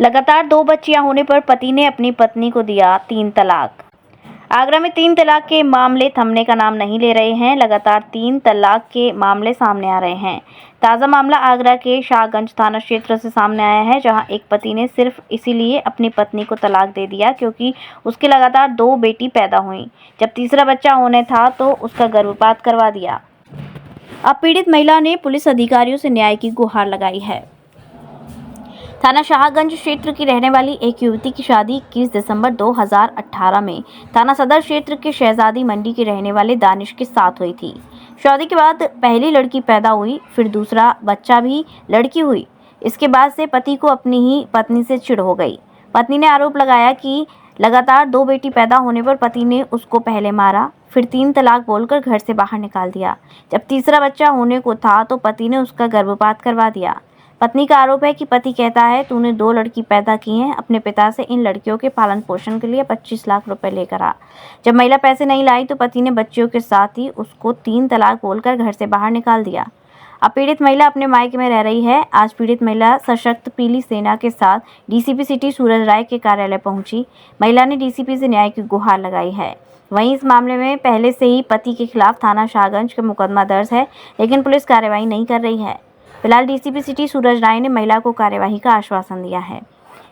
लगातार 2 बच्चियां होने पर पति ने अपनी पत्नी को दिया 3 तलाक। आगरा में 3 तलाक के मामले थमने का नाम नहीं ले रहे हैं। लगातार 3 तलाक के मामले सामने आ रहे हैं। ताज़ा मामला आगरा के शाहगंज थाना क्षेत्र से सामने आया है, जहां एक पति ने सिर्फ इसीलिए अपनी पत्नी को तलाक दे दिया क्योंकि उसके लगातार 2 बेटी पैदा हुई। जब तीसरा बच्चा होने था तो उसका गर्भपात करवा दिया। अब पीड़ित महिला ने पुलिस अधिकारियों से न्याय की गुहार लगाई है। थाना शाहगंज क्षेत्र की रहने वाली एक युवती की शादी 21 दिसंबर 2018 में थाना सदर क्षेत्र के शहजादी मंडी के रहने वाले दानिश के साथ हुई थी। शादी के बाद पहली लड़की पैदा हुई, फिर दूसरा बच्चा भी लड़की हुई। इसके बाद से पति को अपनी ही पत्नी से चिढ़ हो गई। पत्नी ने आरोप लगाया कि लगातार 2 बेटी पैदा होने पर पति ने उसको पहले मारा, फिर 3 तलाक बोलकर घर से बाहर निकाल दिया। जब तीसरा बच्चा होने को था तो पति ने उसका गर्भपात करवा दिया। पत्नी का आरोप है कि पति कहता है, तूने 2 लड़की पैदा की हैं, अपने पिता से इन लड़कियों के पालन पोषण के लिए 25 लाख रुपए लेकर आ। जब महिला पैसे नहीं लाई तो पति ने बच्चियों के साथ ही उसको 3 तलाक बोलकर घर से बाहर निकाल दिया। अब पीड़ित महिला अपने मायके में रह रही है। आज पीड़ित महिला सशक्त पीली सेना के साथ डीसीपी सिटी सूरज राय के कार्यालय पहुंची। महिला ने डीसीपी से न्याय की गुहार लगाई है। वहीं इस मामले में पहले से ही पति के खिलाफ थाना शाहगंज का मुकदमा दर्ज है, लेकिन पुलिस कार्रवाई नहीं कर रही है। फिलहाल डीसीपी सिटी सूरज राय ने महिला को कार्यवाही का आश्वासन दिया है।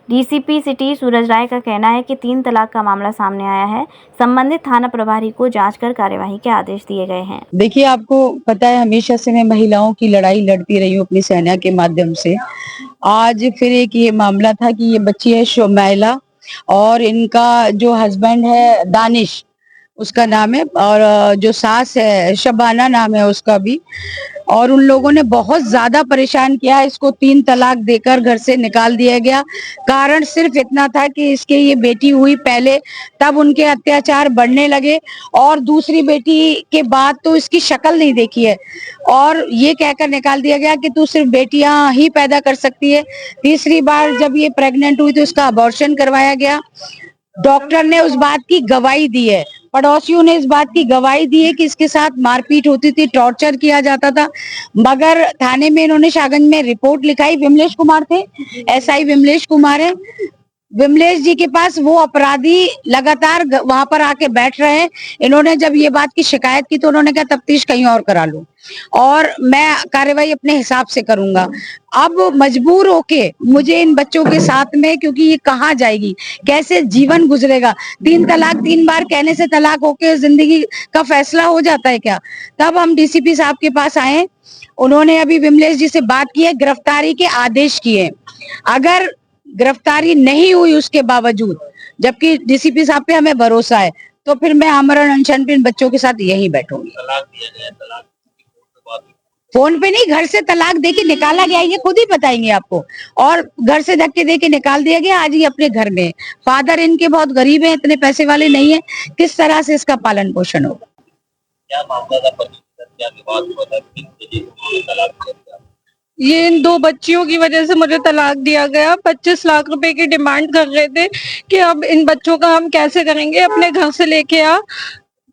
डीसीपी सिटी सूरज राय का कहना है कि 3 तलाक का मामला सामने आया है। संबंधित थाना प्रभारी को जांच कर कार्यवाही के आदेश दिए गए हैं। देखिए, आपको पता है हमेशा से मैं महिलाओं की लड़ाई लड़ती रही हूँ अपनी सेना के माध्यम से। आज फिर एक ये मामला था कि ये बच्ची है शोमैला और इनका जो हस्बैंड है दानिश उसका नाम है, और जो सास है शबाना नाम है उसका भी। और उन लोगों ने बहुत ज्यादा परेशान किया, इसको 3 तलाक देकर घर से निकाल दिया गया। कारण सिर्फ इतना था कि इसके ये बेटी हुई पहले, तब उनके अत्याचार बढ़ने लगे, और दूसरी बेटी के बाद तो इसकी शक्ल नहीं देखी है, और ये कहकर निकाल दिया गया कि तू सिर्फ बेटियां ही पैदा कर सकती है। तीसरी बार जब ये प्रेग्नेंट हुई तो इसका अबॉर्शन करवाया गया। डॉक्टर ने उस बात की गवाही दी है, पड़ोसियों ने इस बात की गवाही दी है कि इसके साथ मारपीट होती थी, टॉर्चर किया जाता था। मगर थाने में इन्होंने शाहगंज में रिपोर्ट लिखाई। विमलेश कुमार थे, एसआई विमलेश कुमार है। विमलेश जी के पास वो अपराधी लगातार वहां पर आके बैठ रहे हैं। इन्होंने जब ये बात की शिकायत की तो उन्होंने कहा तफ्तीश कहीं और करा लो, और मैं कार्रवाई अपने हिसाब से करूंगा। अब मजबूर होके मुझे इन बच्चों के साथ में, क्योंकि ये कहाँ जाएगी, कैसे जीवन गुजरेगा। 3 तलाक 3 बार कहने से तलाक होके जिंदगी का फैसला हो जाता है क्या? तब हम डीसीपी साहब के पास आए। उन्होंने अभी विमलेश जी से बात की है, गिरफ्तारी के आदेश किए। अगर गिरफ्तारी नहीं हुई उसके बावजूद, जबकि डीसीपी साहब पे हमें भरोसा है, तो फिर मैं आमरण अनशन पे इन बच्चों के साथ यहीं बैठूंगी। फोन पे नहीं, घर से तलाक देके निकाला गया, ये खुद ही बताएंगे आपको। और घर से धक्के देके निकाल दिया गया। आज ये अपने घर में, फादर इनके बहुत गरीब हैं, इतने पैसे वाले नहीं है, किस तरह से इसका पालन पोषण होगा। क्या मामला था, क्या विवाद हुआ था, तलाक दिया गया? ये इन 2 बच्चियों की वजह से मुझे तलाक दिया गया। 25 लाख रुपए की डिमांड कर रहे थे कि अब इन बच्चों का हम कैसे करेंगे, अपने घर से लेके आ,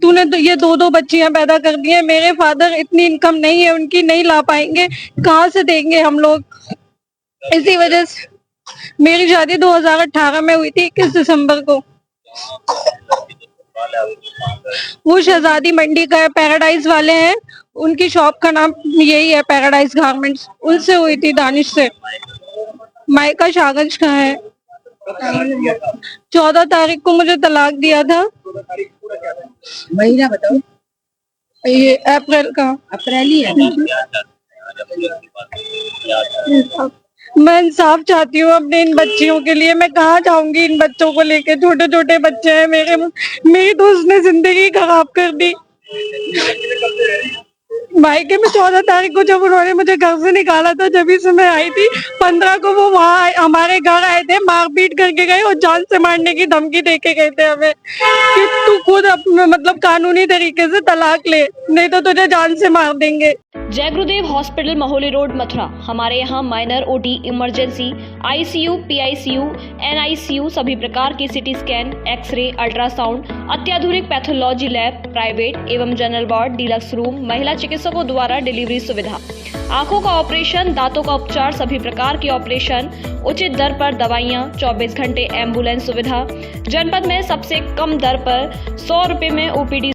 तूने तो ये 2 बच्चियां पैदा कर दी हैं, मेरे फादर इतनी इनकम नहीं है उनकी, नहीं ला पाएंगे, कहाँ से देंगे हम लोग। इसी वजह से मेरी शादी 2018 में हुई थी 21 दिसंबर को। वो शहजादी मंडी का है, पैराडाइज वाले हैं, उनकी शॉप का नाम यही है पैराडाइज गारमेंट्स। उनसे हुई थी दानिश से। मायका शाहगंज का है। 14 तारीख को मुझे तलाक दिया था। महीना बताओ। ये अप्रैल का। अप्रैल ही है। मैं इंसाफ चाहती हूँ अपने इन बच्चियों के लिए। मैं कहाँ जाऊंगी इन बच्चों को लेके, छोटे छोटे बच्चे हैं मेरे। मेरी दोस्त ने जिंदगी खराब कर दी। मायके में 14 तारीख को जब उन्होंने मुझे घर से निकाला था, जब से मैं आई थी। 15 को वो वहाँ हमारे घर आए थे, मारपीट करके गए और जान से मारने की धमकी देके गए थे हमें कि तू खुद मतलब कानूनी तरीके से तलाक ले, नहीं तो तुझे जान से मार देंगे। जय गुरुदेव हॉस्पिटल महोली रोड मथुरा। हमारे यहाँ minor OT, emergency, ICU, PICU, NICU, सभी प्रकार की सिटी स्कैन, एक्सरे, अल्ट्रासाउंड, अत्याधुनिक पैथोलॉजी लैब, प्राइवेट एवं जनरल वार्ड, डीलक्स रूम, महिला चिकित्सकों द्वारा डिलीवरी सुविधा। आंखों का ऑपरेशन, दांतों का उपचार, सभी प्रकार के ऑपरेशन, उचित दर पर दवाइयां, 24 घंटे एम्बुलेंस सुविधा, जनपद में सबसे कम दर पर 100 रुपए में ओपीडी